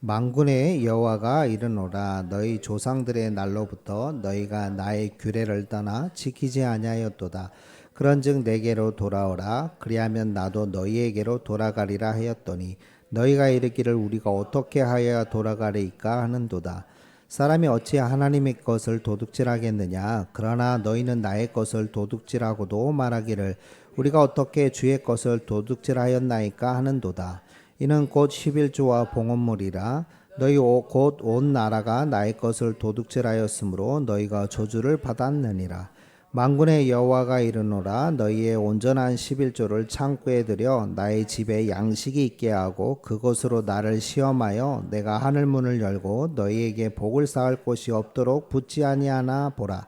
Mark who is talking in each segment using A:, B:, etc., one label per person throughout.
A: 만군의 여호와가 이르노라. 너희 조상들의 날로부터 너희가 나의 규례를 떠나 지키지 아니하였도다. 그런즉 내게로 돌아오라. 그리하면 나도 너희에게로 돌아가리라 하였더니 너희가 이르기를 우리가 어떻게 하여야 돌아가리이까 하는도다. 사람이 어찌 하나님의 것을 도둑질하겠느냐. 그러나 너희는 나의 것을 도둑질하고도 말하기를 우리가 어떻게 주의 것을 도둑질하였나이까 하는도다. 이는 곧 11조와 봉헌물이라. 너희 곧 온 나라가 나의 것을 도둑질하였으므로 너희가 저주를 받았느니라. 만군의 여호와가 이르노라. 너희의 온전한 11조를 창고에 들여 나의 집에 양식이 있게 하고 그것으로 나를 시험하여 내가 하늘 문을 열고 너희에게 복을 쌓을 곳이 없도록 붙지 아니하나 보라.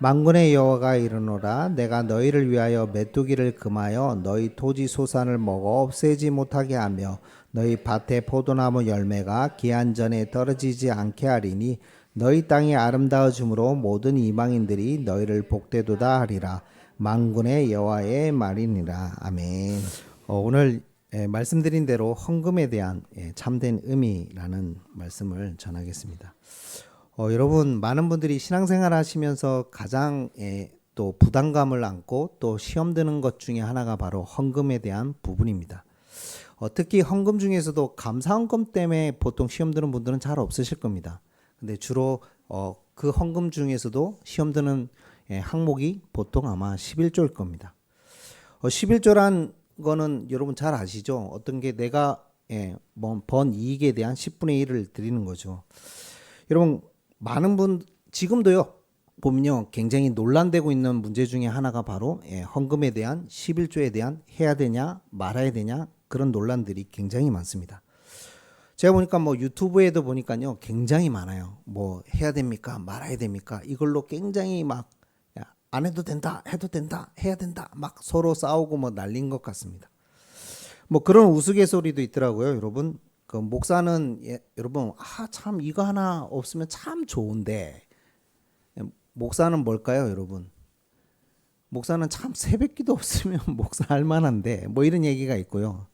A: 만군의 여호와가 이르노라. 내가 너희를 위하여 메뚜기를 금하여 너희 토지 소산을 먹어 없애지 못하게 하며 너희 밭의 포도나무 열매가 기한 전에 떨어지지 않게 하리니 너희 땅이 아름다워짐으로 모든 이방인들이 너희를 복되도다 하리라. 만군의 여호와의 말이니라. 아멘. 오늘 말씀드린 대로 헌금에 대한 참된 의미라는 말씀을 전하겠습니다. 여러분, 많은 분들이 신앙생활 하시면서 가장 또 부담감을 안고 또 시험 드는 것 중에 하나가 바로 헌금에 대한 부분입니다. 특히 헌금 중에서도 감사헌금 때문에 보통 시험 드는 분들은 잘 없으실 겁니다. 근데 주로 그 헌금 중에서도 시험 드는 항목이 보통 아마 11조일 겁니다. 11조란 거는 여러분 잘 아시죠? 어떤 게 내가 번 이익에 대한 10분의 1을 드리는 거죠. 여러분, 많은 분 지금도요 보면요 굉장히 논란되고 있는 문제 중에 하나가 바로 헌금에 대한 11조에 대한 해야 되냐 말아야 되냐 그런 논란들이 굉장히 많습니다. 제가 보니까 뭐 유튜브에도 보니까요 굉장히 많아요. 뭐 해야 됩니까 말아야 됩니까 이걸로 굉장히 막 안 해도 된다 해도 된다 해야 된다 막 서로 싸우고 뭐 난린 것 같습니다. 뭐 그런 우스갯소리도 있더라고요. 여러분, 그 목사는 여러분 참 이거 하나 없으면 참 좋은데, 목사는 뭘까요 여러분? 목사는 참 새벽기도 없으면 목사 할 만한데 뭐 이런 얘기가 있고요.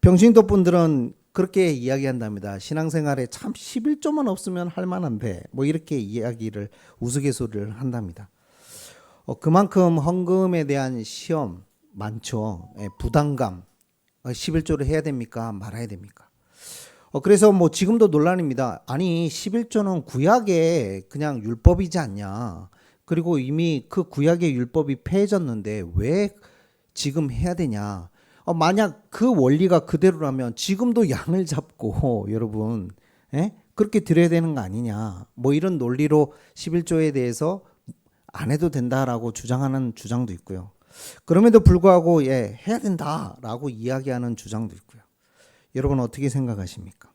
A: 병신도 분들은 그렇게 이야기한답니다. 신앙생활에 참 11조만 없으면 할 만한데 뭐 이렇게 이야기를 우스갯소리를 한답니다. 그만큼 헌금에 대한 시험 많죠. 부담감. 11조를 해야 됩니까 말아야 됩니까? 그래서 뭐 지금도 논란입니다. 아니 11조는 구약의 그냥 율법이지 않냐. 그리고 이미 그 구약의 율법이 폐해졌는데 왜 지금 해야 되냐. 만약 그 원리가 그대로라면 지금도 양을 잡고 여러분 그렇게 드려야 되는 거 아니냐. 뭐 이런 논리로 11조에 대해서 안 해도 된다라고 주장하는 주장도 있고요. 그럼에도 불구하고 해야 된다라고 이야기하는 주장도 있고요. 여러분 어떻게 생각하십니까?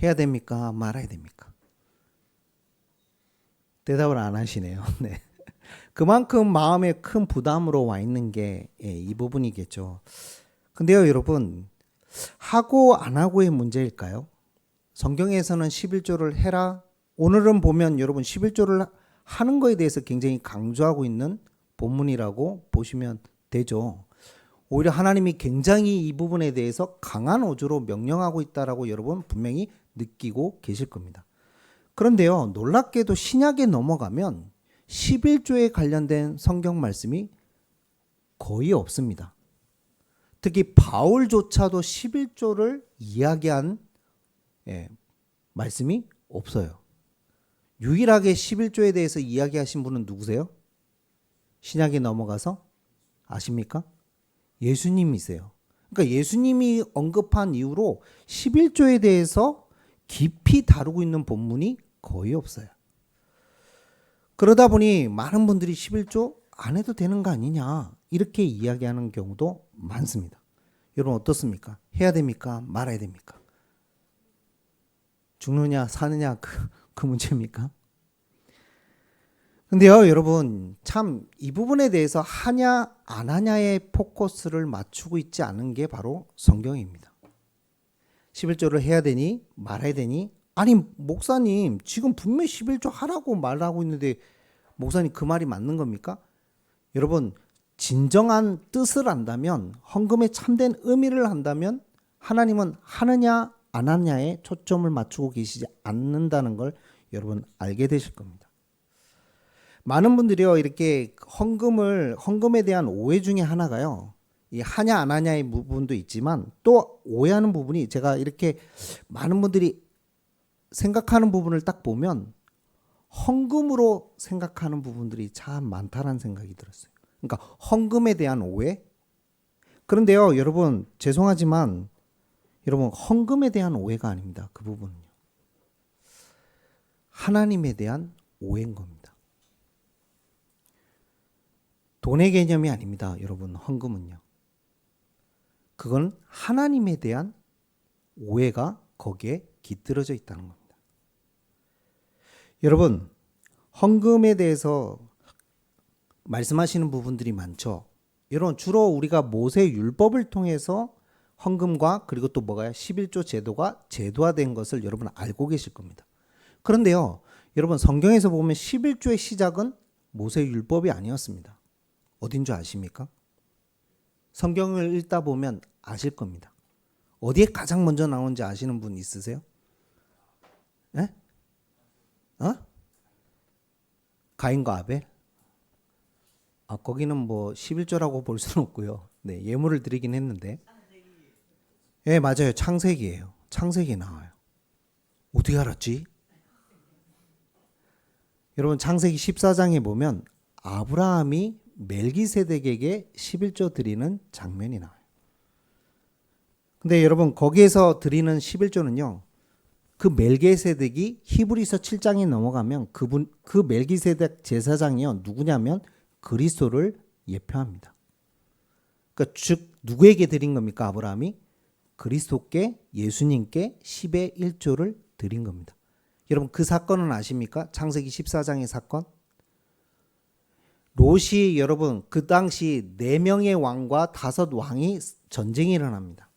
A: 해야 됩니까? 말아야 됩니까? 대답을 안 하시네요. 네. 그만큼 마음에 큰 부담으로 와 있는 게 이 부분이겠죠. 근데요, 여러분, 하고 안 하고의 문제일까요? 성경에서는 11조를 해라. 오늘은 보면 여러분 11조를 하는 거에 대해서 굉장히 강조하고 있는 본문이라고 보시면 되죠. 오히려 하나님이 굉장히 이 부분에 대해서 강한 어조로 명령하고 있다라고 여러분 분명히 느끼고 계실 겁니다. 그런데요, 놀랍게도 신약에 넘어가면 11조에 관련된 성경 말씀이 거의 없습니다. 특히 바울조차도 11조를 이야기한 말씀이 없어요. 유일하게 11조에 대해서 이야기하신 분은 누구세요? 신약에 넘어가서 아십니까? 예수님이세요. 그러니까 예수님이 언급한 이후로 11조에 대해서 깊이 다루고 있는 본문이 거의 없어요. 그러다 보니 많은 분들이 11조 안 해도 되는 거 아니냐 이렇게 이야기하는 경우도 많습니다. 여러분 어떻습니까? 해야 됩니까? 말아야 됩니까? 죽느냐 사느냐 그 문제입니까? 근데요 여러분 참 이 부분에 대해서 하냐 안 하냐의 포커스를 맞추고 있지 않은 게 바로 성경입니다. 11조를 해야 되니 말아야 되니 아니 목사님 지금 분명히 11조 하라고 말하고 있는데 목사님 그 말이 맞는 겁니까? 여러분 진정한 뜻을 안다면 헌금의 참된 의미를 안다면 하나님은 하느냐 아나냐에 초점을 맞추고 계시지 않는다는 걸 여러분 알게 되실 겁니다. 많은 분들이요, 이렇게 헌금에 대한 오해 중에 하나가요, 이 하냐 안 하냐의 부분도 있지만 또 오해하는 부분이, 제가 이렇게 많은 분들이 생각하는 부분을 딱 보면 헌금으로 생각하는 부분들이 참 많다는 생각이 들었어요. 그러니까 헌금에 대한 오해. 그런데요, 여러분 죄송하지만 여러분 헌금에 대한 오해가 아닙니다. 그 부분은요, 하나님에 대한 오해인 겁니다. 돈의 개념이 아닙니다. 여러분 헌금은요, 그건 하나님에 대한 오해가 거기에 깃들어져 있다는 겁니다. 여러분 헌금에 대해서 말씀하시는 부분들이 많죠. 여러분 주로 우리가 모세 율법을 통해서 헌금과 그리고 또 뭐가요? 11조 제도가 제도화된 것을 여러분 알고 계실 겁니다. 그런데요, 여러분 성경에서 보면 11조의 시작은 모세 율법이 아니었습니다. 어딘 줄 아십니까? 성경을 읽다 보면 아실 겁니다. 어디에 가장 먼저 나오는지 아시는 분 있으세요? 네? 가인과 아벨? 거기는 뭐 11조라고 볼 수는 없고요. 네, 예물을 드리긴 했는데. 예, 맞아요. 창세기예요. 창세기에 나와요. 어떻게 알았지? 여러분 창세기 14장에 보면 아브라함이 멜기세덱에게 11조 드리는 장면이 나와요. 근데 여러분 거기에서 드리는 11조는요, 그 멜기세덱이 히브리서 7장에 넘어가면 그 멜기세덱 제사장이요, 누구냐면 그리스도를 예표합니다. 그러니까 즉 누구에게 드린 겁니까? 아브라함이 그리스도께, 예수님께 10의 1조를 드린 겁니다. 여러분 그 사건은 아십니까? 창세기 14장의 사건. 롯이, 여러분 그 당시 4명의 왕과 5왕이 전쟁이 일어납니다.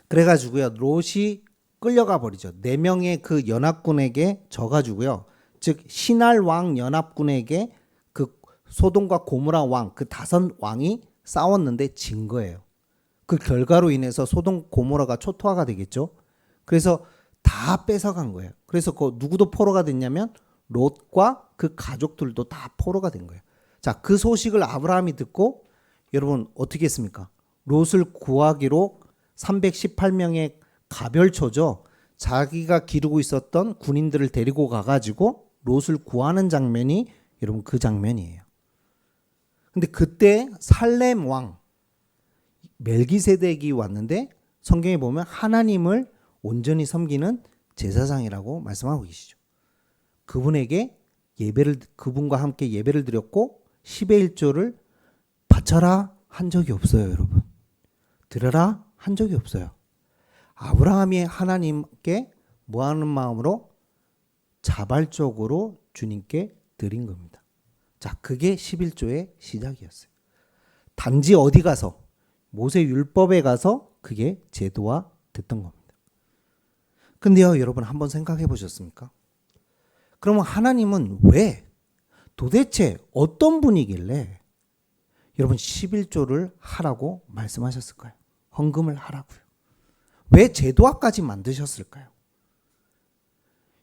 A: 그래가지고요, 롯이 끌려가 버리죠. 4명의 그 연합군에게 져가지고요, 즉 신할 왕 연합군에게 그 소돔과 고모라 왕, 그 5왕이 싸웠는데 진 거예요. 그 결과로 인해서 소돔 고모라가 초토화가 되겠죠. 그래서 다 뺏어간 거예요. 그래서 그 누구도 포로가 됐냐면 롯과 그 가족들도 다 포로가 된 거예요. 자, 그 소식을 아브라함이 듣고 여러분 어떻게 했습니까? 롯을 구하기로 318명의 가별초죠, 자기가 기르고 있었던 군인들을 데리고 가가지고 롯을 구하는 장면이 여러분 그 장면이에요. 근데 그때 살렘 왕 멜기세덱이 왔는데 성경에 보면 하나님을 온전히 섬기는 제사장이라고 말씀하고 계시죠. 그분에게 그분과 함께 예배를 드렸고 10의 1조를 바쳐라 한 적이 없어요. 여러분 드려라 한 적이 없어요. 아브라함이 하나님께 뭐하는 마음으로? 자발적으로 주님께 드린 겁니다. 자, 그게 11조의 시작이었어요. 단지 어디 가서? 모세 율법에 가서 그게 제도화 됐던 겁니다. 근데요, 여러분 한번 생각해 보셨습니까? 그러면 하나님은 왜, 도대체 어떤 분이길래 여러분 11조를 하라고 말씀하셨을까요? 헌금을 하라고요. 왜 제도화까지 만드셨을까요?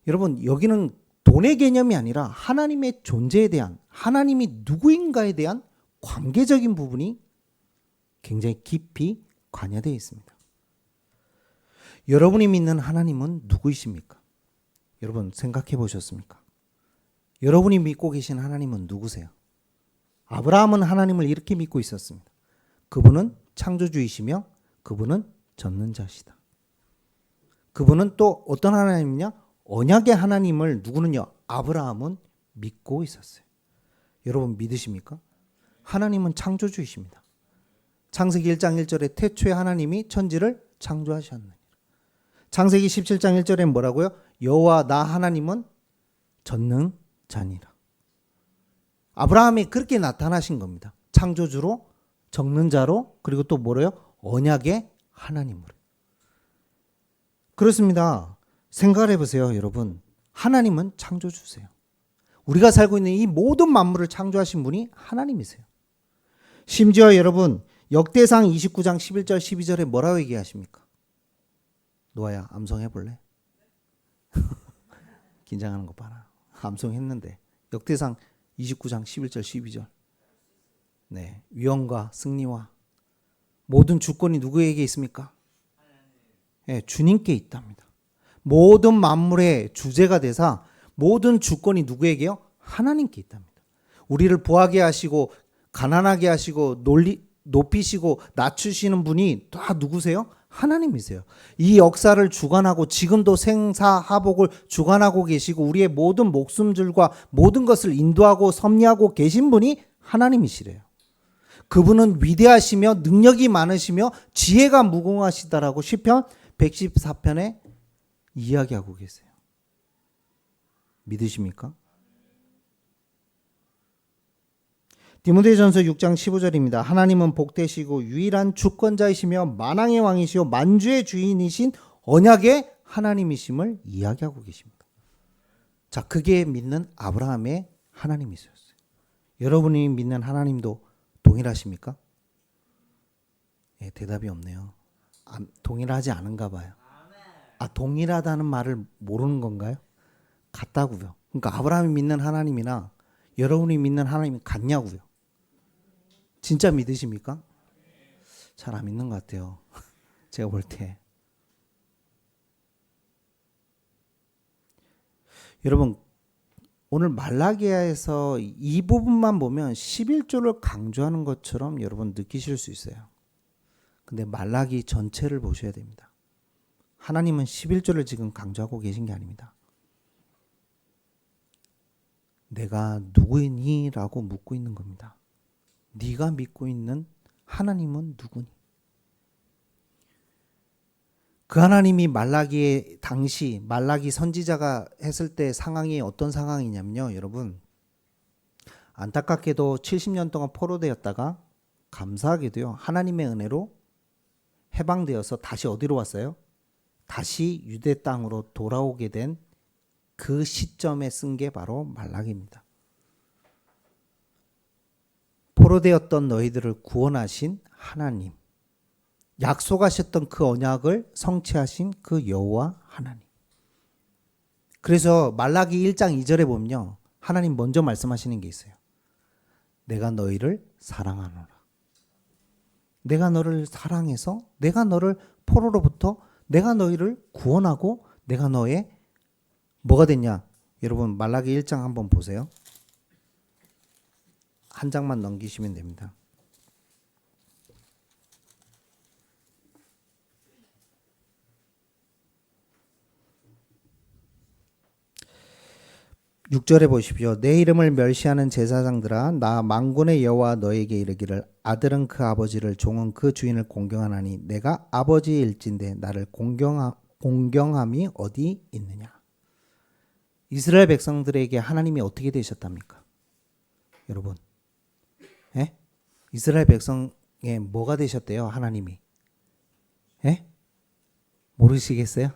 A: 여러분 여기는 돈의 개념이 아니라 하나님의 존재에 대한, 하나님이 누구인가에 대한 관계적인 부분이 굉장히 깊이 관여되어 있습니다. 여러분이 믿는 하나님은 누구이십니까? 여러분 생각해 보셨습니까? 여러분이 믿고 계신 하나님은 누구세요? 아브라함은 하나님을 이렇게 믿고 있었습니다. 그분은 창조주이시며 그분은 전능자시다. 그분은 또 어떤 하나님이냐? 언약의 하나님을 누구는요? 아브라함은 믿고 있었어요. 여러분 믿으십니까? 하나님은 창조주이십니다. 창세기 1장 1절에 태초에 하나님이 천지를 창조하셨느니라. 창세기 17장 1절에 뭐라고요? 여호와 나 하나님은 전능자니라. 아브라함이 그렇게 나타나신 겁니다. 창조주로, 전능자로, 그리고 또 뭐래요? 언약의 하나님으로. 그렇습니다. 생각을 해보세요, 여러분. 하나님은 창조주세요. 우리가 살고 있는 이 모든 만물을 창조하신 분이 하나님이세요. 심지어 여러분 역대상 29장 11절 12절에 뭐라고 얘기하십니까? 노아야, 암송 해볼래? 긴장하는 거 봐라. 암송 했는데. 역대상 29장 11절 12절. 네, 위엄과 승리와 모든 주권이 누구에게 있습니까? 네, 주님께 있답니다. 모든 만물의 주제가 되사 모든 주권이 누구에게요? 하나님께 있답니다. 우리를 부하게 하시고 가난하게 하시고 높이시고 낮추시는 분이 다 누구세요? 하나님이세요. 이 역사를 주관하고 지금도 생사하복을 주관하고 계시고 우리의 모든 목숨줄과 모든 것을 인도하고 섭리하고 계신 분이 하나님이시래요. 그분은 위대하시며 능력이 많으시며 지혜가 무궁하시다라고 시편 114편에 이야기하고 계세요. 믿으십니까? 디모데전서 6장 15절입니다. 하나님은 복되시고 유일한 주권자이시며 만왕의 왕이시요 만주의 주인이신 언약의 하나님이심을 이야기하고 계십니다. 자, 그게 믿는 아브라함의 하나님이셨어요. 여러분이 믿는 하나님도 동일하십니까? 예, 대답이 없네요. 동일하지 않은가 봐요. 동일하다는 말을 모르는 건가요? 같다고요. 그러니까 아브라함이 믿는 하나님이나 여러분이 믿는 하나님이 같냐고요. 진짜 믿으십니까? 잘 안 믿는 것 같아요. 제가 볼 때. 여러분, 오늘 말라기야에서 이 부분만 보면 11조를 강조하는 것처럼 여러분 느끼실 수 있어요. 근데 말라기 전체를 보셔야 됩니다. 하나님은 11조를 지금 강조하고 계신 게 아닙니다. 내가 누구니? 라고 묻고 있는 겁니다. 네가 믿고 있는 하나님은 누구니? 그 하나님이 말라기의 당시 말라기 선지자가 했을 때 상황이 어떤 상황이냐면요. 여러분, 안타깝게도 70년 동안 포로되었다가 감사하게도요. 하나님의 은혜로 해방되어서 다시 어디로 왔어요? 다시 유대 땅으로 돌아오게 된 그 시점에 쓴 게 바로 말라기입니다. 포로되었던 너희들을 구원하신 하나님, 약속하셨던 그 언약을 성취하신 그 여호와 하나님. 그래서 말라기 1장 2절에 보면요, 하나님 먼저 말씀하시는 게 있어요. 내가 너희를 사랑하노라. 내가 너를 사랑해서 내가 너를 포로로부터 내가 너희를 구원하고 내가 너의 뭐가 됐냐? 여러분 말라기 1장 한번 보세요. 한 장만 넘기시면 됩니다. (6절에) 보십시오. 내 이름을 멸시하는 제사장들아, 나 만군의 여호와 너에게 이르기를 아들은 그 아버지를 종은 그 주인을 공경하나니 내가 아버지일진데 나를 공경함이 어디 있느냐. 이스라엘 백성들에게 하나님이 어떻게 되셨답니까? 여러분, 예? 이스라엘 백성에 뭐가 되셨대요? 하나님이. 예? 모르시겠어요?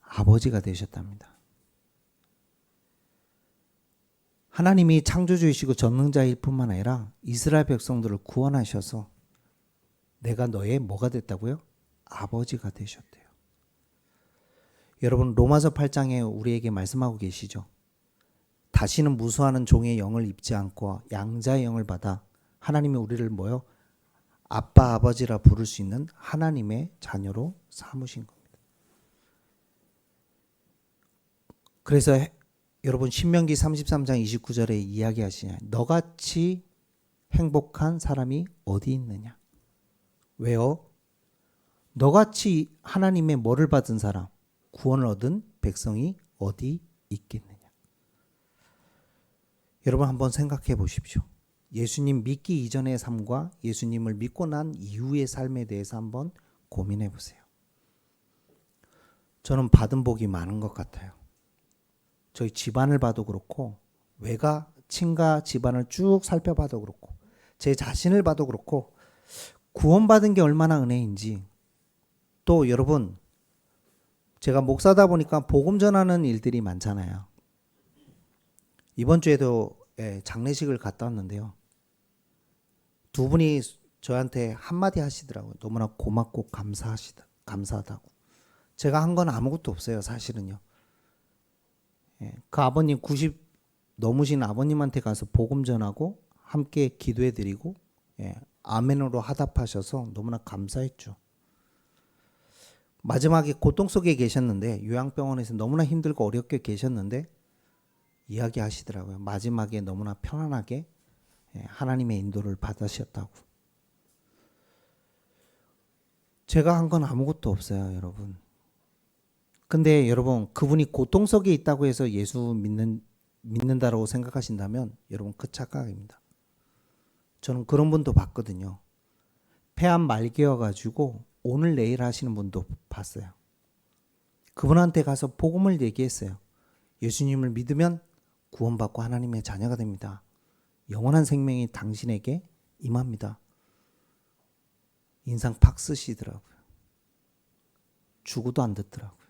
A: 아버지가 되셨답니다. 하나님이 창조주이시고 전능자일 뿐만 아니라 이스라엘 백성들을 구원하셔서 내가 너의 뭐가 됐다고요? 아버지가 되셨대요. 여러분 로마서 8장에 우리에게 말씀하고 계시죠. 다시는 무수하는 종의 영을 입지 않고 양자의 영을 받아 하나님이 우리를 뭐요? 아빠 아버지라 부를 수 있는 하나님의 자녀로 삼으신 겁니다. 그래서 여러분 신명기 33장 29절에 이야기하시냐, 너같이 행복한 사람이 어디 있느냐. 왜요? 너같이 하나님의 뭐를 받은 사람, 구원을 얻은 백성이 어디 있겠느냐. 여러분 한번 생각해 보십시오. 예수님 믿기 이전의 삶과 예수님을 믿고 난 이후의 삶에 대해서 한번 고민해 보세요. 저는 받은 복이 많은 것 같아요. 저희 집안을 봐도 그렇고 외가 친가 집안을 쭉 살펴봐도 그렇고 제 자신을 봐도 그렇고 구원받은 게 얼마나 은혜인지. 또 여러분, 제가 목사다 보니까 복음 전하는 일들이 많잖아요. 이번 주에도 장례식을 갔다 왔는데요. 두 분이 저한테 한마디 하시더라고요. 너무나 고맙고 감사하다고. 제가 한 건 아무것도 없어요, 사실은요. 예, 그 아버님 90 넘으신 아버님한테 가서 복음 전하고 함께 기도해 드리고 예, 아멘으로 화답하셔서 너무나 감사했죠. 마지막에 고통 속에 계셨는데 요양병원에서 너무나 힘들고 어렵게 계셨는데 이야기하시더라고요. 마지막에 너무나 편안하게 하나님의 인도를 받으셨다고. 제가 한 건 아무것도 없어요, 여러분. 근데 여러분, 그분이 고통 속에 있다고 해서 예수 믿는다라고 생각하신다면 여러분 그 착각입니다. 저는 그런 분도 봤거든요. 폐암 말기여가지고 오늘 내일 하시는 분도 봤어요. 그분한테 가서 복음을 얘기했어요. 예수님을 믿으면 구원받고 하나님의 자녀가 됩니다. 영원한 생명이 당신에게 임합니다. 인상 팍 쓰시더라고요. 죽어도 안 듣더라고요.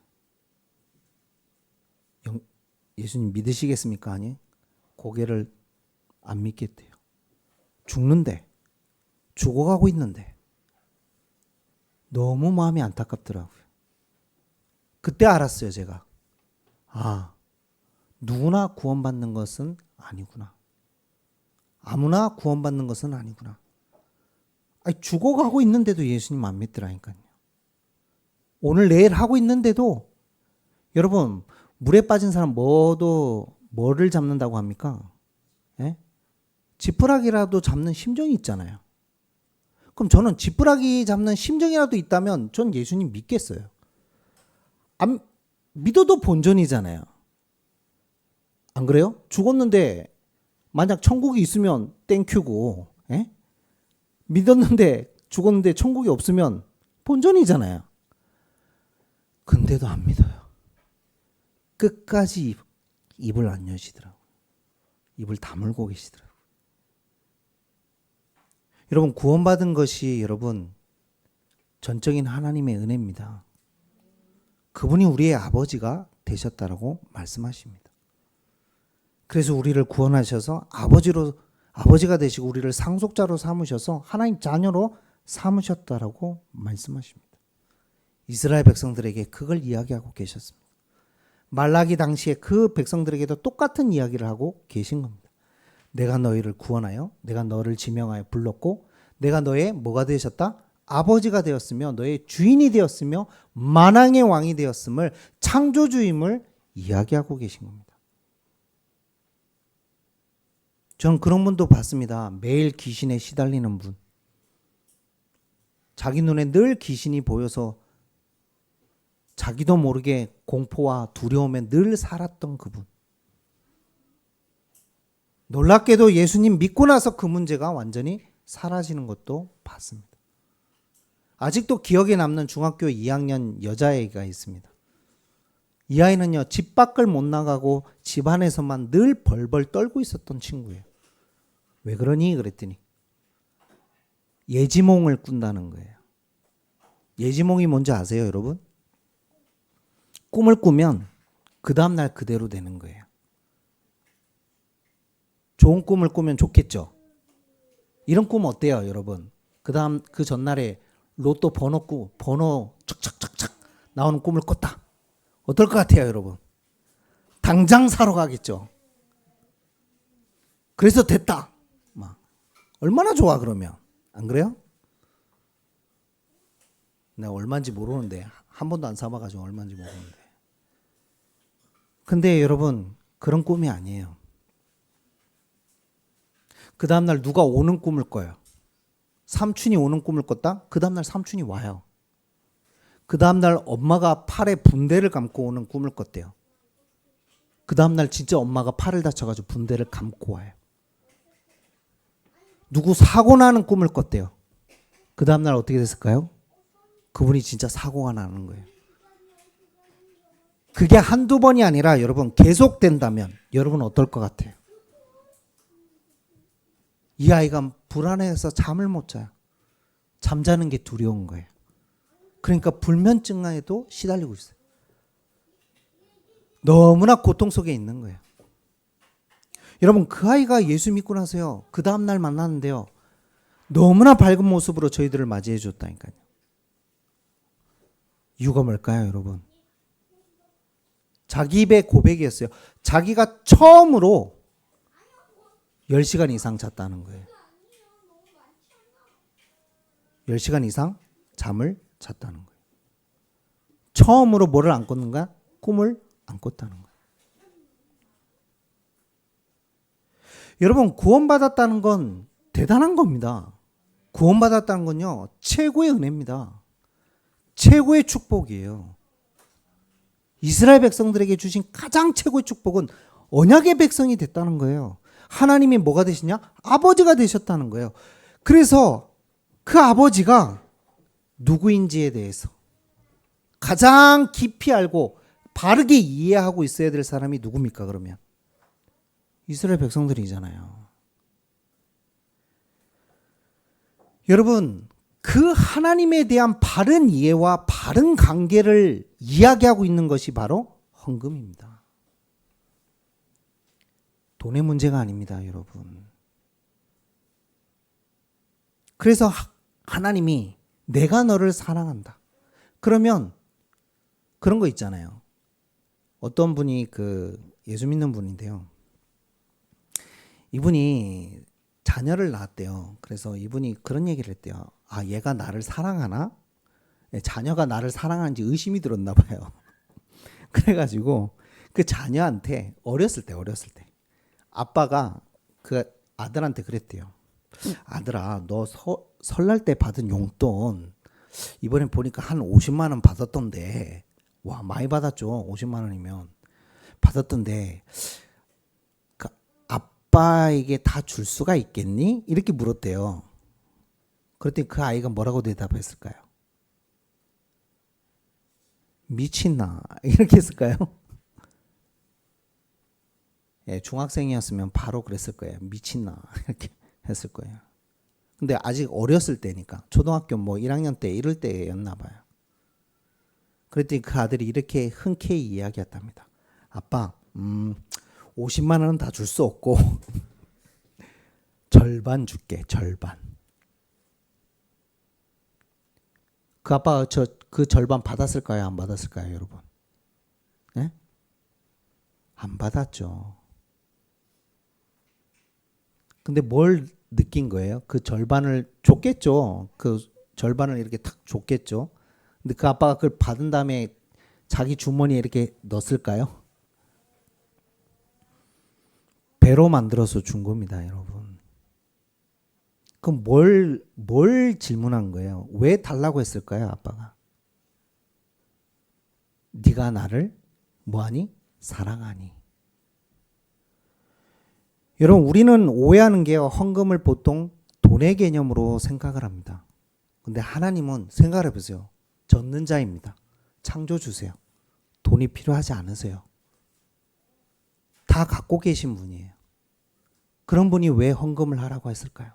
A: 예수님 믿으시겠습니까? 아니, 고개를 안 믿겠대요. 죽는데, 죽어가고 있는데 너무 마음이 안타깝더라고요. 그때 알았어요, 제가. 아, 누구나 구원받는 것은 아니구나. 아무나 구원받는 것은 아니구나. 아니, 죽어가고 있는데도 예수님 안 믿더라니까요. 오늘 내일 하고 있는데도 여러분, 물에 빠진 사람 뭐를 잡는다고 합니까? 예? 지푸라기라도 잡는 심정이 있잖아요. 그럼 저는 지푸라기 잡는 심정이라도 있다면 전 예수님 믿겠어요. 안 믿어도 본전이잖아요. 안 그래요? 죽었는데 만약 천국이 있으면 땡큐고, 예? 믿었는데 죽었는데 천국이 없으면 본전이잖아요. 근데도 안 믿어요. 끝까지 입을 안 여시더라고요. 입을 다물고 계시더라고요. 여러분, 구원받은 것이 여러분 전적인 하나님의 은혜입니다. 그분이 우리의 아버지가 되셨다라고 말씀하십니다. 그래서 우리를 구원하셔서 아버지가 되시고 우리를 상속자로 삼으셔서 하나님 자녀로 삼으셨다라고 말씀하십니다. 이스라엘 백성들에게 그걸 이야기하고 계셨습니다. 말라기 당시에 그 백성들에게도 똑같은 이야기를 하고 계신 겁니다. 내가 너희를 구원하여 내가 너를 지명하여 불렀고 내가 너의 뭐가 되셨다? 아버지가 되었으며 너의 주인이 되었으며 만왕의 왕이 되었음을 창조주임을 이야기하고 계신 겁니다. 저는 그런 분도 봤습니다. 매일 귀신에 시달리는 분. 자기 눈에 늘 귀신이 보여서 자기도 모르게 공포와 두려움에 늘 살았던 그분. 놀랍게도 예수님 믿고 나서 그 문제가 완전히 사라지는 것도 봤습니다. 아직도 기억에 남는 중학교 2학년 여자아이가 있습니다. 이 아이는요, 집 밖을 못 나가고 집 안에서만 늘 벌벌 떨고 있었던 친구예요. 왜 그러니? 그랬더니 예지몽을 꾼다는 거예요. 예지몽이 뭔지 아세요, 여러분? 꿈을 꾸면 그 다음날 그대로 되는 거예요. 좋은 꿈을 꾸면 좋겠죠. 이런 꿈 어때요, 여러분? 그 전날에 로또 번호 착착착착 나오는 꿈을 꿨다. 어떨 것 같아요, 여러분? 당장 사러 가겠죠. 그래서 됐다. 막 얼마나 좋아 그러면. 안 그래요? 내가 얼마인지 모르는데 한 번도 안 사봐가지고 얼마인지 모르는데. 근데 여러분, 그런 꿈이 아니에요. 그 다음날 누가 오는 꿈을 꿔요. 삼촌이 오는 꿈을 꿨다? 그 다음날 삼촌이 와요. 그 다음날 엄마가 팔에 붕대를 감고 오는 꿈을 꿨대요. 그 다음날 진짜 엄마가 팔을 다쳐가지고 붕대를 감고 와요. 누구 사고 나는 꿈을 꿨대요. 그 다음날 어떻게 됐을까요? 그분이 진짜 사고가 나는 거예요. 그게 한두 번이 아니라 여러분 계속된다면 여러분 어떨 것 같아요? 이 아이가 불안해서 잠을 못 자요. 잠자는 게 두려운 거예요. 그러니까 불면증에도 시달리고 있어요. 너무나 고통 속에 있는 거예요. 여러분, 그 아이가 예수 믿고 나서요, 그 다음날 만났는데요, 너무나 밝은 모습으로 저희들을 맞이해 줬다니까요. 이유가 뭘까요, 여러분? 자기 입의 고백이었어요. 자기가 처음으로 10시간 이상 잤다는 거예요. 10시간 이상 잠을 잤다는 거예요. 처음으로 뭐를 안 꿨는가? 꿈을 안 꿨다는 거예요. 여러분, 구원받았다는 건 대단한 겁니다. 구원받았다는 건요, 최고의 은혜입니다. 최고의 축복이에요. 이스라엘 백성들에게 주신 가장 최고의 축복은 언약의 백성이 됐다는 거예요. 하나님이 뭐가 되시냐? 아버지가 되셨다는 거예요. 그래서 그 아버지가 누구인지에 대해서 가장 깊이 알고 바르게 이해하고 있어야 될 사람이 누굽니까, 그러면? 이스라엘 백성들이잖아요. 여러분, 그 하나님에 대한 바른 이해와 바른 관계를 이야기하고 있는 것이 바로 헌금입니다. 돈의 문제가 아닙니다, 여러분. 그래서 하나님이 내가 너를 사랑한다. 그러면 그런 거 있잖아요. 어떤 분이 예수 믿는 분인데요. 이분이 자녀를 낳았대요. 그래서 이분이 그런 얘기를 했대요. 아, 얘가 나를 사랑하나? 자녀가 나를 사랑하는지 의심이 들었나 봐요. 그래가지고 그 자녀한테 어렸을 때 아빠가 그 아들한테 그랬대요. 아들아, 너 설날 때 받은 용돈 이번에 보니까 한 50만 원 받았던데, 와, 많이 받았죠. 50만 원이면 받았던데 그 아빠에게 다 줄 수가 있겠니? 이렇게 물었대요. 그랬더니 그 아이가 뭐라고 대답했을까요? 미친나? 이렇게 했을까요? 예, 중학생이었으면 바로 그랬을 거예요. 미친나? 이렇게 했을 거예요. 근데 아직 어렸을 때니까, 초등학교 뭐 1학년 때 이럴 때였나 봐요. 그랬더니 그 아들이 이렇게 흔쾌히 이야기했답니다. 아빠, 50만 원은 다 줄 수 없고 절반 줄게, 절반. 그 아빠가 그 절반 받았을까요? 안 받았을까요, 여러분? 네? 안 받았죠. 근데 뭘 느낀 거예요? 그 절반을 줬겠죠. 그 절반을 이렇게 탁 줬겠죠. 근데 그 아빠가 그걸 받은 다음에 자기 주머니에 이렇게 넣었을까요? 배로 만들어서 준 겁니다, 여러분. 그럼 뭘 질문한 거예요? 왜 달라고 했을까요, 아빠가? 네가 나를 뭐하니? 사랑하니. 여러분, 우리는 오해하는 게 헌금을 보통 돈의 개념으로 생각을 합니다. 근데 하나님은 생각을 해보세요. 젖는 자입니다. 창조주세요. 돈이 필요하지 않으세요. 다 갖고 계신 분이에요. 그런 분이 왜 헌금을 하라고 했을까요?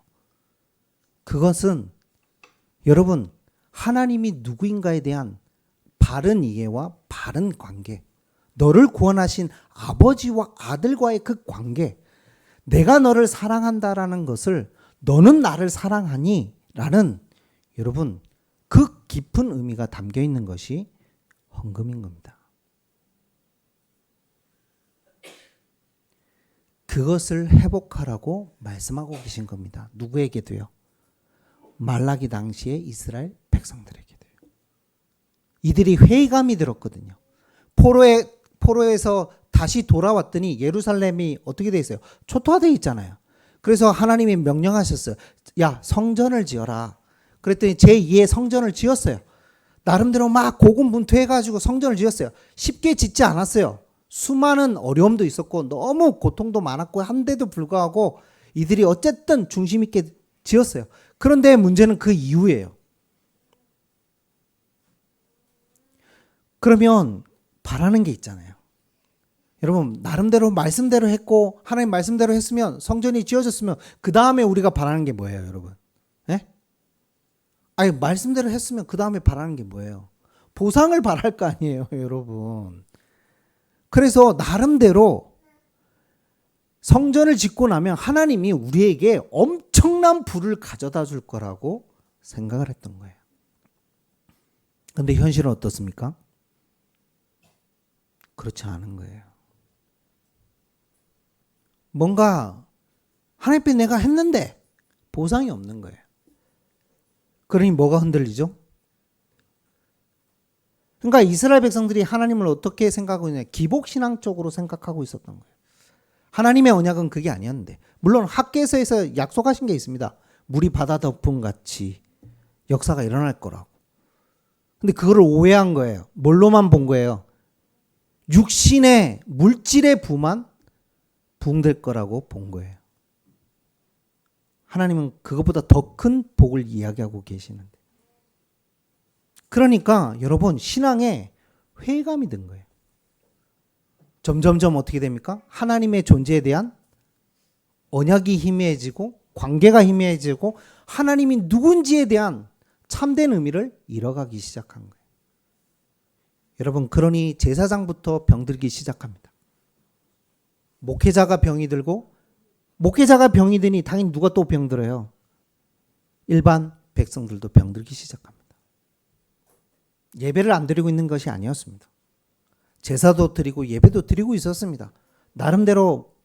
A: 그것은 여러분, 하나님이 누구인가에 대한 바른 이해와 바른 관계, 너를 구원하신 아버지와 아들과의 그 관계, 내가 너를 사랑한다라는 것을 너는 나를 사랑하니? 라는 여러분, 그 깊은 의미가 담겨 있는 것이 헌금인 겁니다. 그것을 회복하라고 말씀하고 계신 겁니다. 누구에게도요? 말라기 당시에 이스라엘 백성들에게도요. 이들이 회의감이 들었거든요. 포로에서 다시 돌아왔더니 예루살렘이 어떻게 돼 있어요? 초토화되어 있잖아요. 그래서 하나님이 명령하셨어요. 야, 성전을 지어라. 그랬더니 제2의 성전을 지었어요. 나름대로 막 고군분투해가지고 성전을 지었어요. 쉽게 짓지 않았어요. 수많은 어려움도 있었고 너무 고통도 많았고 한데도 불구하고 이들이 어쨌든 중심 있게 지었어요. 그런데 문제는 그 이후예요. 그러면 바라는 게 있잖아요. 여러분, 나름대로 말씀대로 했고 하나님 말씀대로 했으면, 성전이 지어졌으면 그 다음에 우리가 바라는 게 뭐예요, 여러분? 예? 아니, 말씀대로 했으면 그 다음에 바라는 게 뭐예요? 보상을 바랄 거 아니에요, 여러분. 그래서 나름대로 성전을 짓고 나면 하나님이 우리에게 엄청난 부를 가져다 줄 거라고 생각을 했던 거예요. 근데 현실은 어떻습니까? 그렇지 않은 거예요. 뭔가 하나님께 내가 했는데 보상이 없는 거예요. 그러니 뭐가 흔들리죠? 그러니까 이스라엘 백성들이 하나님을 어떻게 생각하고 있냐, 기복신앙적으로 생각하고 있었던 거예요. 하나님의 언약은 그게 아니었는데, 물론 학개서에서 약속하신 게 있습니다. 물이 바다 덮음 같이 역사가 일어날 거라고. 근데 그거를 오해한 거예요. 뭘로만 본 거예요? 육신의 물질의 부만 부흥될 거라고 본 거예요. 하나님은 그것보다 더 큰 복을 이야기하고 계시는데. 그러니까 여러분, 신앙에 회의감이 든 거예요. 점점점 어떻게 됩니까? 하나님의 존재에 대한 언약이 희미해지고 관계가 희미해지고 하나님이 누군지에 대한 참된 의미를 잃어가기 시작한 거예요. 여러분, 그러니 제사장부터 병들기 시작합니다. 목회자가 병이 들고, 목회자가 병이 드니 당연히 누가 또 병들어요? 일반 백성들도 병들기 시작합니다. 예배를 안 드리고 있는 것이 아니었습니다. 제사도 드리고 예배도 드리고 있었습니다. 나름대로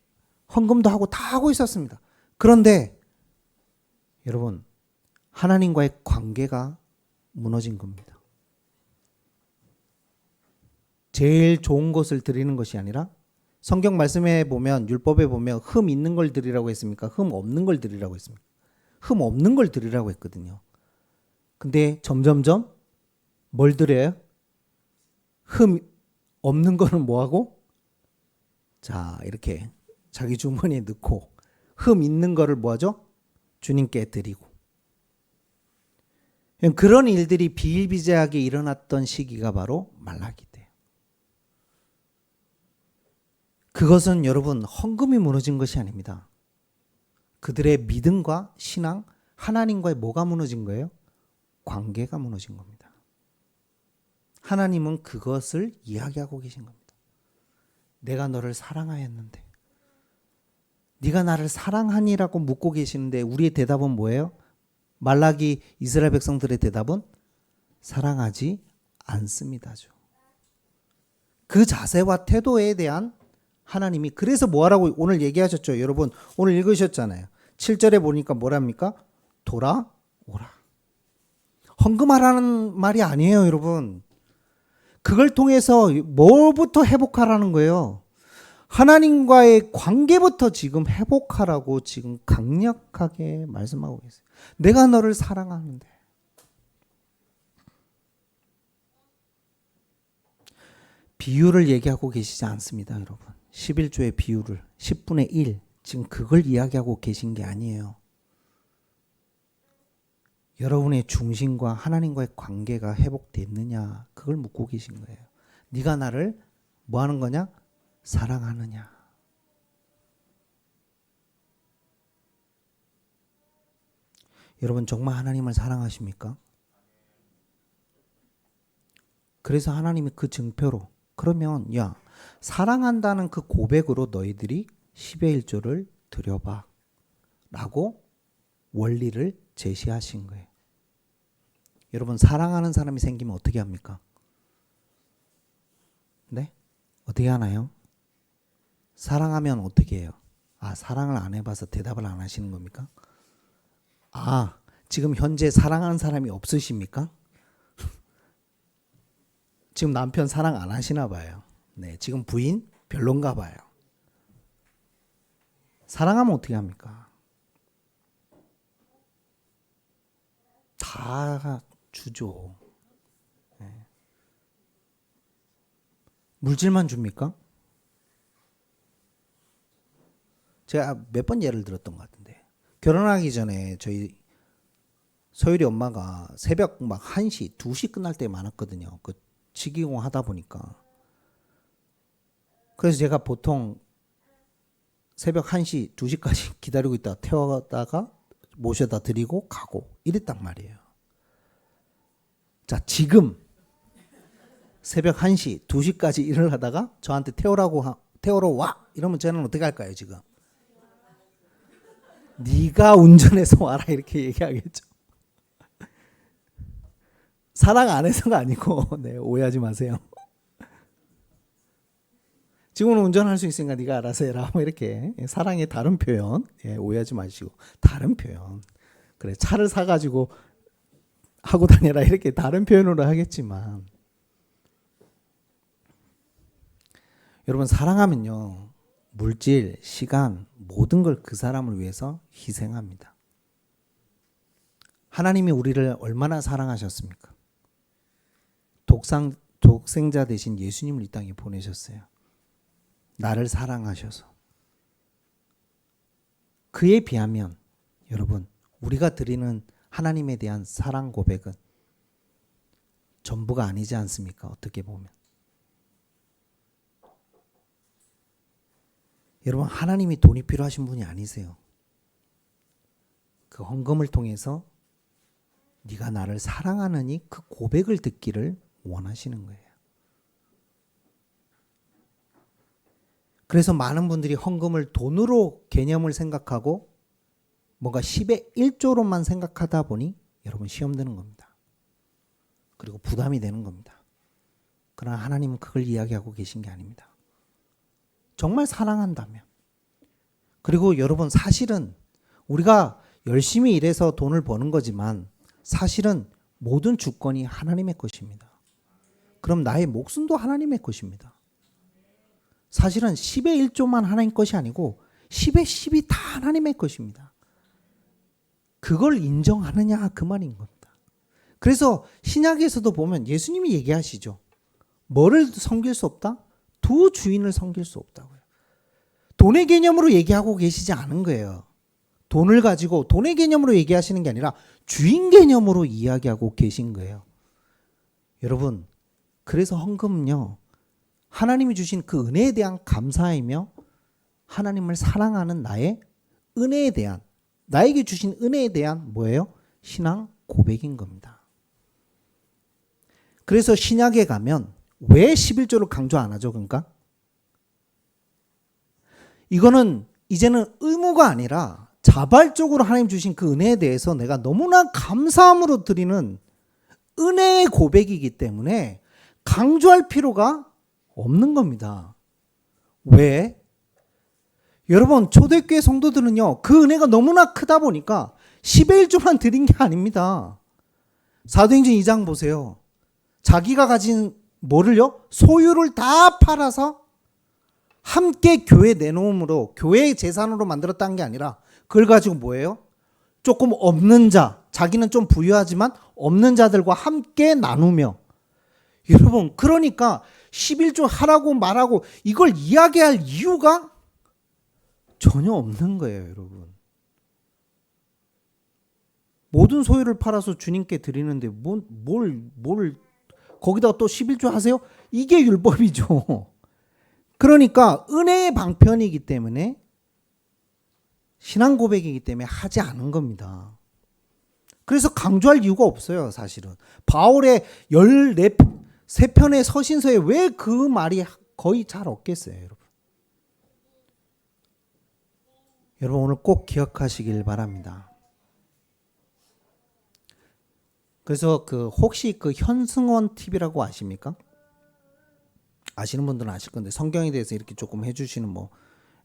A: 헌금도 하고 다 하고 있었습니다. 그런데 여러분, 하나님과의 관계가 무너진 겁니다. 제일 좋은 것을 드리는 것이 아니라, 성경 말씀에 보면, 율법에 보면 흠 있는 걸 드리라고 했습니까? 흠 없는 걸 드리라고 했습니까? 흠 없는 걸 드리라고 했거든요. 근데 점점점 뭘 드려요? 흠 없는 거는 뭐하고? 자, 이렇게 자기 주머니에 넣고, 흠 있는 거를 뭐하죠? 주님께 드리고. 그런 일들이 비일비재하게 일어났던 시기가 바로 말라기 때예요. 그것은 여러분, 헌금이 무너진 것이 아닙니다. 그들의 믿음과 신앙, 하나님과의 뭐가 무너진 거예요? 관계가 무너진 겁니다. 하나님은 그것을 이야기하고 계신 겁니다. 내가 너를 사랑하였는데, 네가 나를 사랑하니라고 묻고 계시는데, 우리의 대답은 뭐예요? 말라기 이스라엘 백성들의 대답은 사랑하지 않습니다죠. 그 자세와 태도에 대한 하나님이, 그래서 뭐하라고 오늘 얘기하셨죠? 여러분 오늘 읽으셨잖아요. 7절에 보니까 뭐랍니까? 돌아오라. 헌금하라는 말이 아니에요, 여러분. 그걸 통해서 뭐부터 회복하라는 거예요? 하나님과의 관계부터 지금 회복하라고 지금 강력하게 말씀하고 계세요. 내가 너를 사랑하는데. 비유를 얘기하고 계시지 않습니다, 여러분. 11조의 비유를 10분의 1, 지금 그걸 이야기하고 계신 게 아니에요. 여러분의 중심과 하나님과의 관계가 회복됐느냐, 그걸 묻고 계신 거예요. 네가 나를 뭐 하는 거냐? 사랑하느냐. 여러분 정말 하나님을 사랑하십니까? 그래서 하나님이 그 증표로, 그러면 야, 사랑한다는 그 고백으로 너희들이 10의 1조를 드려봐 라고 원리를 제시하신 거예요. 여러분, 사랑하는 사람이 생기면 어떻게 합니까? 네? 어떻게 하나요? 사랑하면 어떻게 해요? 아, 사랑을 안 해봐서 대답을 안 하시는 겁니까? 아, 지금 현재 사랑하는 사람이 없으십니까? 지금 남편 사랑 안 하시나 봐요. 네, 지금 부인 별론가 봐요. 사랑하면 어떻게 합니까? 다 주죠. 네. 물질만 줍니까? 제가 몇 번 예를 들었던 것 같은데, 결혼하기 전에 저희 서율이 엄마가 새벽 막 1시, 2시 끝날 때 많았거든요. 그 직위공 하다 보니까. 그래서 제가 보통 새벽 1시, 2시까지 기다리고 있다가 태워다가 모셔다 드리고 가고 이랬단 말이에요. 자, 지금 새벽 1시, 2시까지 일을 하다가 저한테 태우러 와! 이러면 저는 어떻게 할까요, 지금? 네가 운전해서 와라 이렇게 얘기하겠죠. 사랑 안 해서가 아니고 네, 오해하지 마세요. 지금은 운전할 수 있으니까 네가 알아서 해라. 뭐 이렇게 사랑의 다른 표현 오해하지 마시고 다른 표현. 그래 차를 사가지고 하고 다녀라 이렇게 다른 표현으로 하겠지만 여러분 사랑하면요 물질, 시간 모든 걸 그 사람을 위해서 희생합니다. 하나님이 우리를 얼마나 사랑하셨습니까? 독생자 대신 예수님을 이 땅에 보내셨어요. 나를 사랑하셔서. 그에 비하면 여러분 우리가 드리는 하나님에 대한 사랑 고백은 전부가 아니지 않습니까? 어떻게 보면. 여러분 하나님이 돈이 필요하신 분이 아니세요. 그 헌금을 통해서 네가 나를 사랑하느니 그 고백을 듣기를 원하시는 거예요. 그래서 많은 분들이 헌금을 돈으로 개념을 생각하고 뭔가 10의 1조로만 생각하다 보니 여러분 시험 드는 겁니다. 그리고 부담이 되는 겁니다. 그러나 하나님은 그걸 이야기하고 계신 게 아닙니다. 정말 사랑한다면. 그리고 여러분 사실은 우리가 열심히 일해서 돈을 버는 거지만 사실은 모든 주권이 하나님의 것입니다. 그럼 나의 목숨도 하나님의 것입니다. 사실은 10의 1조만 하나님 것이 아니고 10의 10이 다 하나님의 것입니다. 그걸 인정하느냐 그 말인 겁니다. 그래서 신약에서도 보면 예수님이 얘기하시죠. 뭐를 섬길 수 없다? 두 주인을 섬길 수 없다고요. 돈의 개념으로 얘기하고 계시지 않은 거예요. 돈을 가지고 돈의 개념으로 얘기하시는 게 아니라 주인 개념으로 이야기하고 계신 거예요. 여러분, 그래서 헌금은요. 하나님이 주신 그 은혜에 대한 감사이며 하나님을 사랑하는 나의 은혜에 대한 나에게 주신 은혜에 대한 뭐예요? 신앙 고백인 겁니다. 그래서 신약에 가면 왜 11조를 강조 안 하죠? 그러니까 이거는 이제는 의무가 아니라 자발적으로 하나님 주신 그 은혜에 대해서 내가 너무나 감사함으로 드리는 은혜의 고백이기 때문에 강조할 필요가 없는 겁니다. 왜? 여러분 초대교회 성도들은요 그 은혜가 너무나 크다 보니까 10의 1조만 드린 게 아닙니다. 사도행전 2장 보세요. 자기가 가진 뭐를요? 소유를 다 팔아서 함께 교회 내놓음으로 교회 재산으로 만들었다는 게 아니라 그걸 가지고 뭐예요? 조금 없는 자, 자기는 좀 부유하지만 없는 자들과 함께 나누며 여러분 그러니까 11조 하라고 말하고 이걸 이야기할 이유가 전혀 없는 거예요, 여러분. 모든 소유를 팔아서 주님께 드리는데 뭘 거기다가 또 11조 하세요? 이게 율법이죠. 그러니까 은혜의 방편이기 때문에 신앙 고백이기 때문에 하지 않은 겁니다. 그래서 강조할 이유가 없어요, 사실은. 바울의 14편의 서신서에 왜 그 말이 거의 잘 없겠어요, 여러분. 여러분 오늘 꼭 기억하시길 바랍니다. 그래서 혹시 현승원 TV라고 아십니까? 아시는 분들은 아실 건데 성경에 대해서 이렇게 조금 해주시는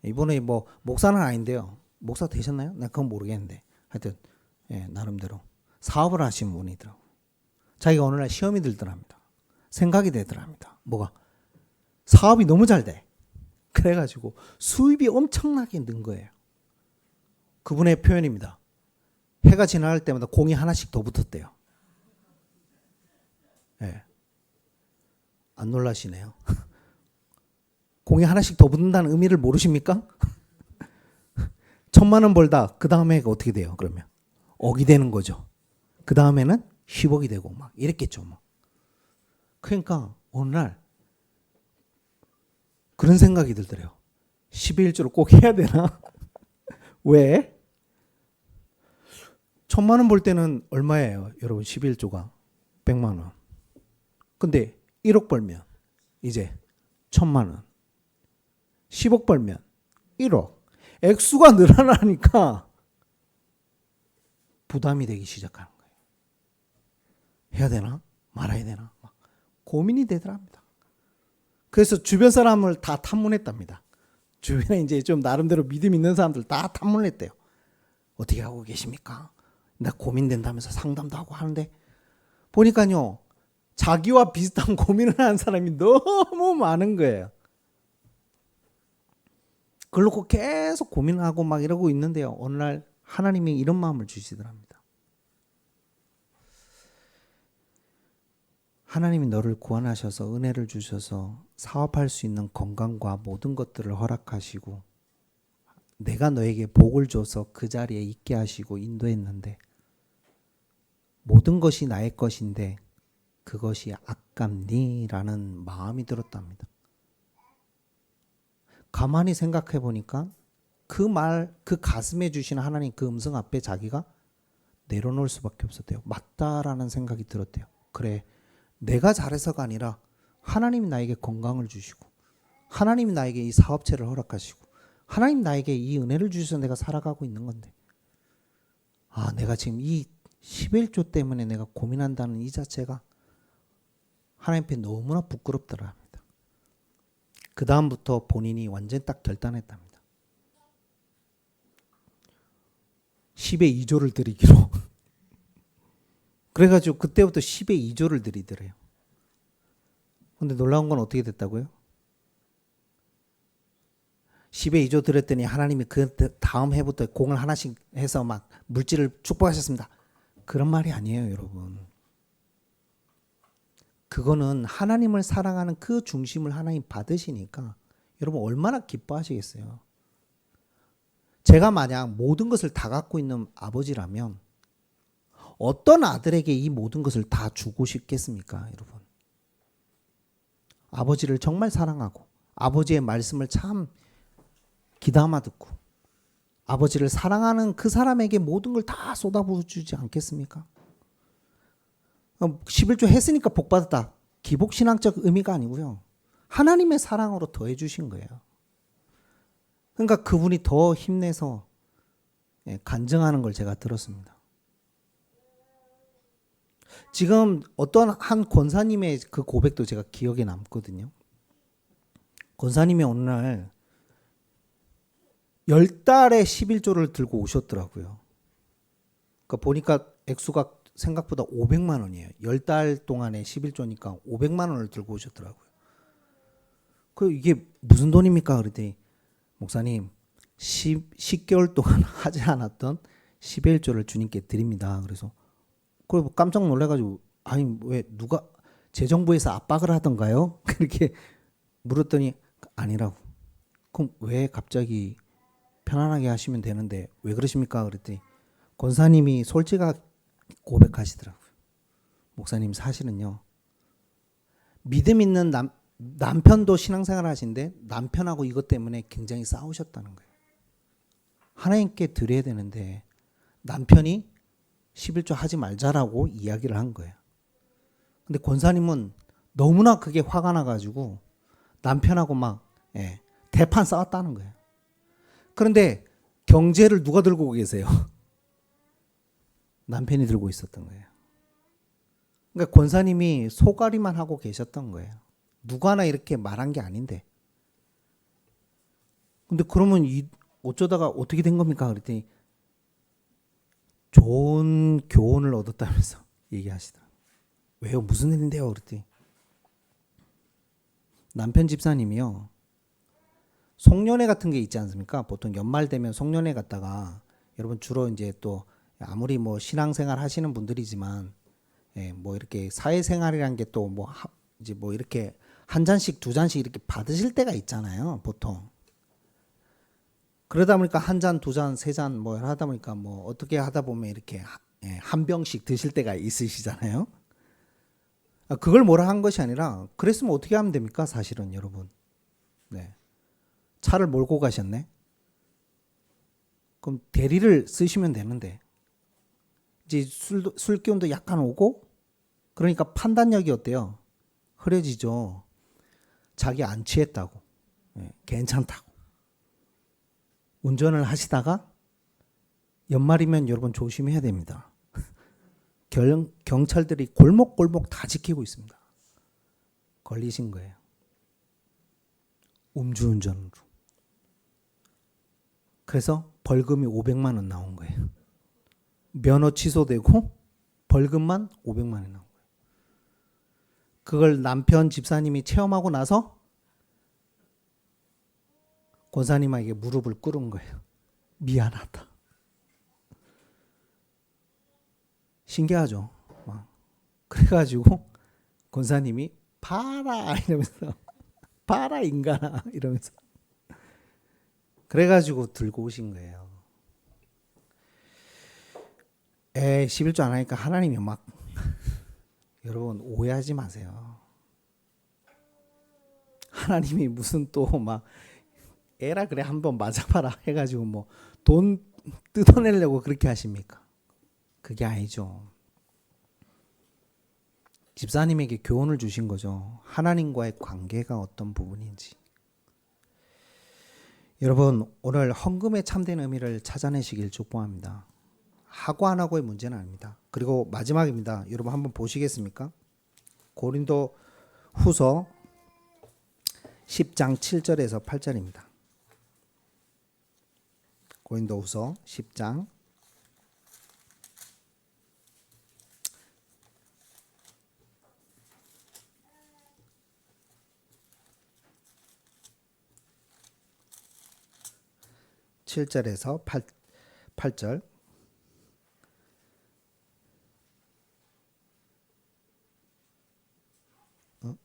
A: 이번에 목사는 아닌데요. 목사 되셨나요? 나 그건 모르겠는데 하여튼 나름대로 사업을 하신 분이더라고. 자기가 어느 날 시험이 들더랍니다. 생각이 되더랍니다. 뭐가? 사업이 너무 잘 돼. 그래가지고 수입이 엄청나게 는 거예요. 그분의 표현입니다. 해가 지나갈 때마다 공이 하나씩 더 붙었대요. 안 놀라시네요. 공이 하나씩 더 붙는다는 의미를 모르십니까? 1,000만 원 벌다 그 다음에 어떻게 돼요? 그러면 억이 되는 거죠. 그 다음에는 10억이 되고 막 이랬겠죠. 그러니까 어느 날 그런 생각이 들더래요. 10의 1조를 꼭 해야 되나? 왜? 1,000만 원 벌 때는 얼마예요? 여러분 11조가 100만 원. 근데 1억 벌면 이제 1,000만 원. 10억 벌면 1억. 액수가 늘어나니까 부담이 되기 시작하는 거예요. 해야 되나? 말아야 되나 막 고민이 되더랍니다. 그래서 주변 사람을 다 탐문했답니다. 주변에 이제 좀 나름대로 믿음 있는 사람들 다 탐문했대요. 어떻게 하고 계십니까? 나 고민된다면서 상담도 하고 하는데 보니까요 자기와 비슷한 고민을 하는 사람이 너무 많은 거예요. 그걸 놓고 계속 고민하고 막 이러고 있는데요. 어느 날 하나님이 이런 마음을 주시더랍니다. 하나님이 너를 구원하셔서 은혜를 주셔서 사업할 수 있는 건강과 모든 것들을 허락하시고 내가 너에게 복을 줘서 그 자리에 있게 하시고 인도했는데 모든 것이 나의 것인데 그것이 아깝니? 라는 마음이 들었답니다. 가만히 생각해 보니까 그 말, 그 가슴에 주시는 하나님 그 음성 앞에 자기가 내려놓을 수밖에 없었대요. 맞다라는 생각이 들었대요. 그래, 내가 잘해서가 아니라 하나님이 나에게 건강을 주시고 하나님이 나에게 이 사업체를 허락하시고 하나님 나에게 이 은혜를 주셔서 내가 살아가고 있는 건데 아, 내가 지금 이 11조 때문에 내가 고민한다는 이 자체가 하나님 앞에 너무나 부끄럽더라 합니다. 그 다음부터 본인이 완전 딱 결단했답니다. 10의 2조를 드리기로. 그래가지고 그때부터 10의 2조를 드리더래요. 근데 놀라운 건 어떻게 됐다고요? 10의 2조 드렸더니 하나님이 그 다음 해부터 공을 하나씩 해서 막 물질을 축복하셨습니다. 그런 말이 아니에요, 여러분. 그거는 하나님을 사랑하는 그 중심을 하나님 받으시니까 여러분 얼마나 기뻐하시겠어요. 제가 만약 모든 것을 다 갖고 있는 아버지라면 어떤 아들에게 이 모든 것을 다 주고 싶겠습니까, 여러분? 아버지를 정말 사랑하고 아버지의 말씀을 참 귀담아 듣고 아버지를 사랑하는 그 사람에게 모든 걸 다 쏟아부어주지 않겠습니까? 11조 했으니까 복 받았다. 기복신앙적 의미가 아니고요. 하나님의 사랑으로 더해 주신 거예요. 그러니까 그분이 더 힘내서 간증하는 걸 제가 들었습니다. 지금 어떤 한 권사님의 그 고백도 제가 기억에 남거든요. 권사님이 어느 날 10달에 11조를 들고 오셨더라고요. 그러니까 보니까 액수가 생각보다 500만 원이에요. 10달 동안에 11조니까 500만 원을 들고 오셨더라고요. 그 이게 무슨 돈입니까? 그랬더니 목사님 10개월 동안 하지 않았던 11조를 주님께 드립니다. 그래서 그리고 깜짝 놀라가지고 아니 왜 누가 재정부에서 압박을 하던가요? 그렇게 물었더니 아니라고. 그럼 왜 갑자기 편안하게 하시면 되는데 왜 그러십니까? 그랬더니 권사님이 솔직하게 고백하시더라고요. 목사님 사실은요. 믿음 있는 남편도 신앙생활 하신데 남편하고 이것 때문에 굉장히 싸우셨다는 거예요. 하나님께 드려야 되는데 남편이 11조 하지 말자라고 이야기를 한 거예요. 근데 권사님은 너무나 그게 화가 나가지고 남편하고 막 대판 싸웠다는 거예요. 그런데 경제를 누가 들고 계세요? 남편이 들고 있었던 거예요. 그러니까 권사님이 소가리만 하고 계셨던 거예요. 누가나 이렇게 말한 게 아닌데. 근데 그러면 어쩌다가 어떻게 된 겁니까? 그랬더니 좋은 교훈을 얻었다면서 얘기하시더라고요. 왜요? 무슨 일인데요? 그랬더니 남편 집사님이요. 송년회 같은 게 있지 않습니까? 보통 연말 되면 송년회 갔다가 여러분 주로 이제 또 아무리 뭐 신앙생활 하시는 분들이지만 뭐 이렇게 사회생활이란 게 또 뭐 이제 뭐 이렇게 한 잔씩 두 잔씩 이렇게 받으실 때가 있잖아요, 보통. 그러다 보니까 한 잔, 두 잔, 세 잔 뭐 하다 보니까 뭐 어떻게 하다 보면 이렇게 한 병씩 드실 때가 있으시잖아요. 그걸 뭐라 한 것이 아니라 그랬으면 어떻게 하면 됩니까, 사실은 여러분. 네. 차를 몰고 가셨네. 그럼 대리를 쓰시면 되는데 이제 술 기운도 약간 오고 그러니까 판단력이 어때요? 흐려지죠. 자기 안 취했다고. 괜찮다고. 운전을 하시다가 연말이면 여러분 조심해야 됩니다. 경찰들이 골목골목 다 지키고 있습니다. 걸리신 거예요. 음주운전으로. 그래서 벌금이 500만 원 나온 거예요. 면허 취소되고 벌금만 500만 원 나온 거예요. 그걸 남편 집사님이 체험하고 나서 권사님에게 무릎을 꿇은 거예요. 미안하다. 신기하죠. 그래가지고 권사님이 봐라 이러면서 봐라 인간아 이러면서 그래가지고 들고 오신 거예요. 11조 안 하니까 하나님이 막 여러분 오해하지 마세요. 하나님이 무슨 또 막 에라 그래 한번 맞아봐라 해가지고 뭐 돈 뜯어내려고 그렇게 하십니까? 그게 아니죠. 집사님에게 교훈을 주신 거죠. 하나님과의 관계가 어떤 부분인지. 여러분 오늘 헌금의 참된 의미를 찾아내시길 축복합니다. 하고 안 하고의 문제는 아닙니다. 그리고 마지막입니다. 여러분 한번 보시겠습니까? 고린도 후서 10장 7절에서 8절입니다. 고린도 후서 10장 7절에서 8절.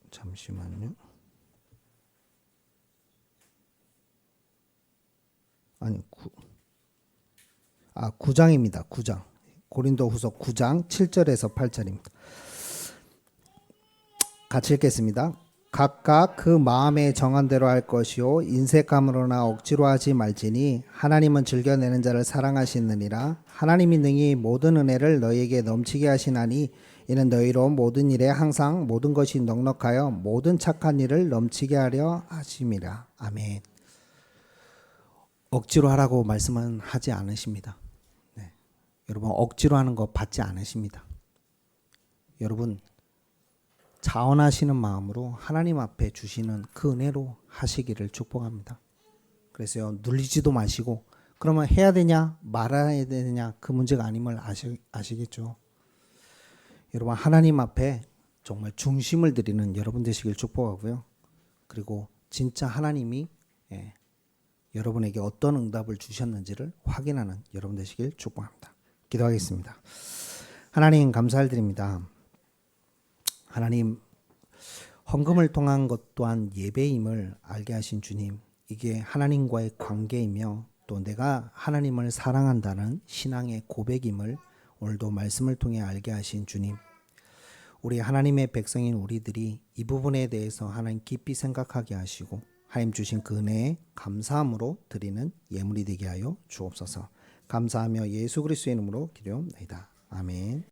A: 잠시만요. 아니 9장입니다. 9장. 고린도후서 9장 7절에서 8절입니다. 같이 읽겠습니다. 각각 그 마음에 정한 대로 할 것이요 인색함으로나 억지로 하지 말지니 하나님은 즐겨내는 자를 사랑하시느니라. 하나님이 능히 모든 은혜를 너희에게 넘치게 하시나니 이는 너희로 모든 일에 항상 모든 것이 넉넉하여 모든 착한 일을 넘치게 하려 하심이라. 아멘. 억지로 하라고 말씀은 하지 않으십니다. 네. 여러분 억지로 하는 거 받지 않으십니다. 여러분 자원하시는 마음으로 하나님 앞에 주시는 그 은혜로 하시기를 축복합니다. 그래서 눌리지도 마시고 그러면 해야 되냐 말아야 되느냐 그 문제가 아님을 아시겠죠. 여러분 하나님 앞에 정말 중심을 드리는 여러분 되시길 축복하고요. 그리고 진짜 하나님이 여러분에게 어떤 응답을 주셨는지를 확인하는 여러분 되시길 축복합니다. 기도하겠습니다. 하나님 감사드립니다. 하나님 헌금을 통한 것 또한 예배임을 알게 하신 주님, 이게 하나님과의 관계이며 또 내가 하나님을 사랑한다는 신앙의 고백임을 오늘도 말씀을 통해 알게 하신 주님, 우리 하나님의 백성인 우리들이 이 부분에 대해서 하나님 깊이 생각하게 하시고 하나님 주신 그 은혜에 감사함으로 드리는 예물이 되게 하여 주옵소서. 감사하며 예수 그리스도의 이름으로 기도합니다. 아멘.